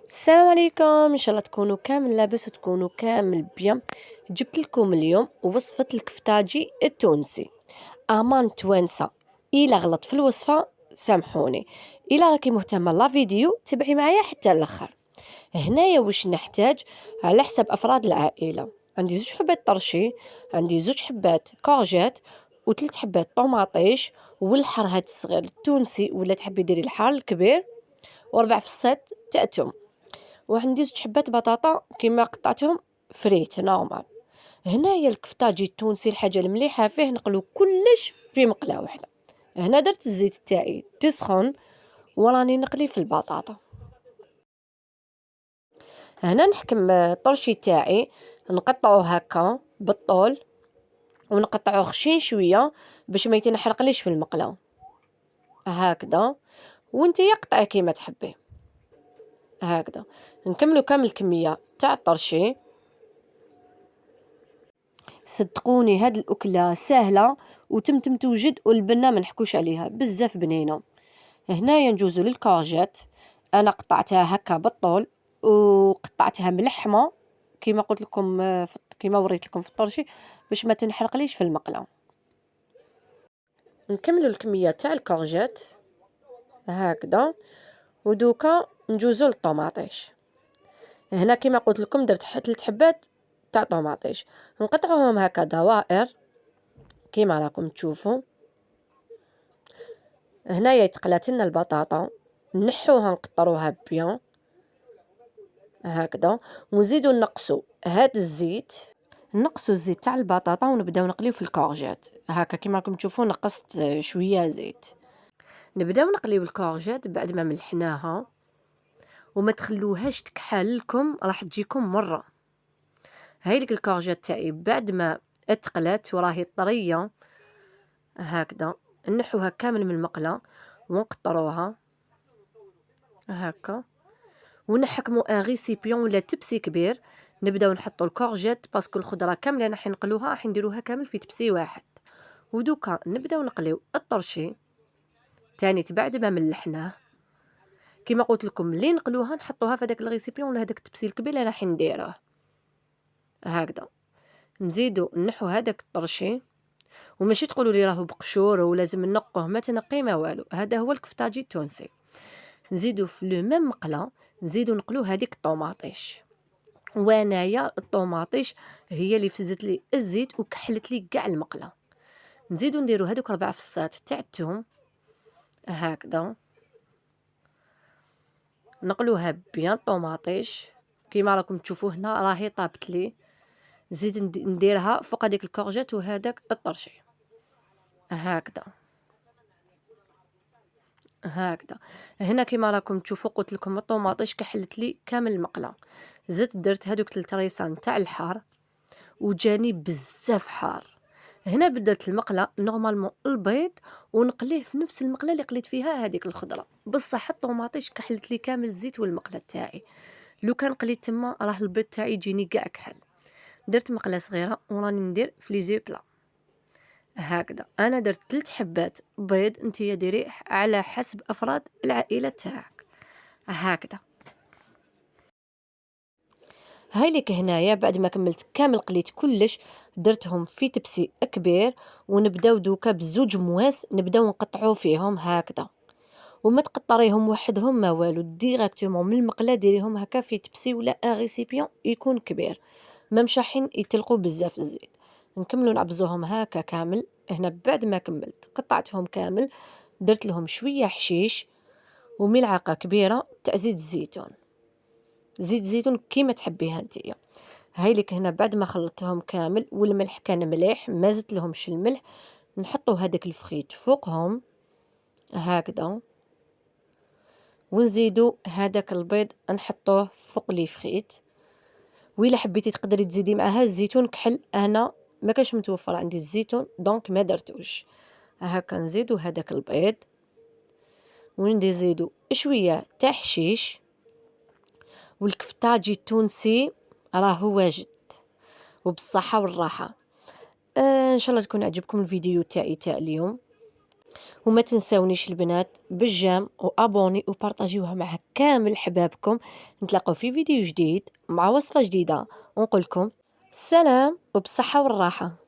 السلام عليكم، ان شاء الله تكونوا كامل لاباس وتكونوا كامل بيان. جبت لكم اليوم وصفه الكفتاجي التونسي. امان توانسه، الا غلط في الوصفه سامحوني. الا راكي مهتمه لا فيديو تبعي معايا حتى الاخر. هنايا واش نحتاج على حسب افراد العائله. عندي 2 حبات طرشي، عندي 2 حبات كورجات، و3 حبات طوماطيش، والحر هاد الصغير التونسي ولا تحبي ديري الحار الكبير، و4 فصات تاع توم، وعندي 2 حبات بطاطا كيما قطعتهم فريت نورمال. هنايا الكفتاجي التونسي الحاجه المليحه فيه نقلو كلش في مقله واحده. هنا درت الزيت تاعي تسخن وراني نقلي في البطاطا. هنا نحكم الطرشي تاعي نقطعوه هكا بالطول ونقطعوه خشين شويه باش ما يتنحرقليش في المقله هكذا. وانت قطعي كيما تحبي هكذا. نكملو كامل الكميه تاع الطرشي. صدقوني هاد الاكله سهله وتمتم توجد، والبنه ما نحكوش عليها بزاف بنينه. هنايا نجوزو للكارجات، انا قطعتها هكا بالطول وقطعتها ملحمه كيما قلت لكم كيما وريت لكم في الطرشي باش ما تنحرقليش في المقله. نكملوا الكميه تاع الكارجات هكذا، ودوكا نجوزو للطوماطيش. هنا كيما قلت لكم درت 3 حبات تاع طوماطيش، نقطعوهم هكا دوائر كيما راكم تشوفوا. هنايا تقلات لنا البطاطا، نحوها نقطروها بيان هكذا، ونزيدو نقصو هاد الزيت، نقصو الزيت تاع البطاطا ونبداو نقليو في الكورجات هكا كيما راكم تشوفوا. نقصت شويه زيت، نبداو نقليو الكورجات بعد ما ملحناها وما تخلوهاش تكحل لكم، راح تجيكم مره. هاي لك الكورجات تاعي بعد ما اتقلت وراهي طريه هكذا، نحوها كامل من المقله ونقطروها هكا، ونحكموا ان ريسيبيون ولا تبسي كبير. نبداو نحطوا الكورجيت باسكو الخضره كامله راح نقلوها، راح نديروها كامل في تبسي واحد. ودوكا نبداو نقليو الطرشي تاني بعد ما ملحناه كيما قلت لكم. اللي نقلوها نحطوها في هذاك الريسيبيون ولا هذاك التبسي الكبير اللي راح نديروه هكذا. نزيدو نحو هذاك الطرشي، وماشي تقولوا لي راهو بقشور ولازم نقوه، ما تنقي ما والو، هذا هو الكفتاجي التونسي. نزيدو في لو ميم مقله نزيدو نقلو هذيك الطوماطيش، وانايا الطوماطيش هي اللي فزت لي الزيت وكحلت لي كاع المقله. نزيدو نديرو هذوك 4 فصات تاع الثوم هكذا، نقلوها بيان طوماطيش كيما راكم تشوفوا. هنا راهي طابت لي، نزيد نديرها فوق هذيك الكورجيت وهذاك الطرشي هكذا هكذا. هنا كيما راكم تشوفوا قلت لكم الطوماطيش كحلت لي كامل المقله. زدت درت هذوك 3 ريسان تاع الحار وجاني بزاف حار. هنا بدلت المقله نورمالمون البيض ونقليه في نفس المقله اللي قليت فيها هذيك الخضره، بصح الطوماطيش كحلت لي كامل الزيت والمقله تاعي. لو كان قليت تما راه البيض تاعي يجيني كاع كحل. درت مقله صغيره وراني ندير في لي زو بلا هكذا. انا درت 3 حبات بيض، نتيا ديري على حسب افراد العائله تاعك هكذا. هاي لك هنايا بعد ما كملت كامل قليت كلش درتهم في تبسي كبير، ونبداو دوكا بزوج مواس نبداو نقطعو فيهم هكذا، وما تقطريهم وحدهم ما والو، ديريكتومون من المقله ديريهم هكا في تبسي ولا ان ريسيبيون يكون كبير، ما مشاحين يتلقوا بزاف الزيت. نكملوا نعبزوهم هكا كامل. هنا بعد ما كملت قطعتهم كامل درت لهم شويه حشيش وملعقه كبيره تاع زيت الزيتون، زيت زيتون كيما تحبيها نتيا. هاي لك هنا بعد ما خلطتهم كامل والملح كان مليح ما زدت لهمش الملح، نحطوا هذاك الفخيت فوقهم هكذا، ونزيدوا هذاك البيض نحطوه فوق لي فخيت. وإلا حبيتي تقدري تزيدي معها الزيتون كحل، انا ما كانش متوفر عندي الزيتون دونك ما درتوش. هكا نزيدوا هذاك البيض ونزيدوا شويه تاع حشيش. والكفتاجي التونسي راهو واجد وبالصحة والراحة. ان شاء الله تكون عجبكم الفيديو تاعي تاع اليوم. وما تنساونيش البنات بالجام وابوني وبارطاجيوها مع كامل حبابكم. نتلاقوا في فيديو جديد مع وصفة جديدة ونقولكم سلام وبالصحة والراحة.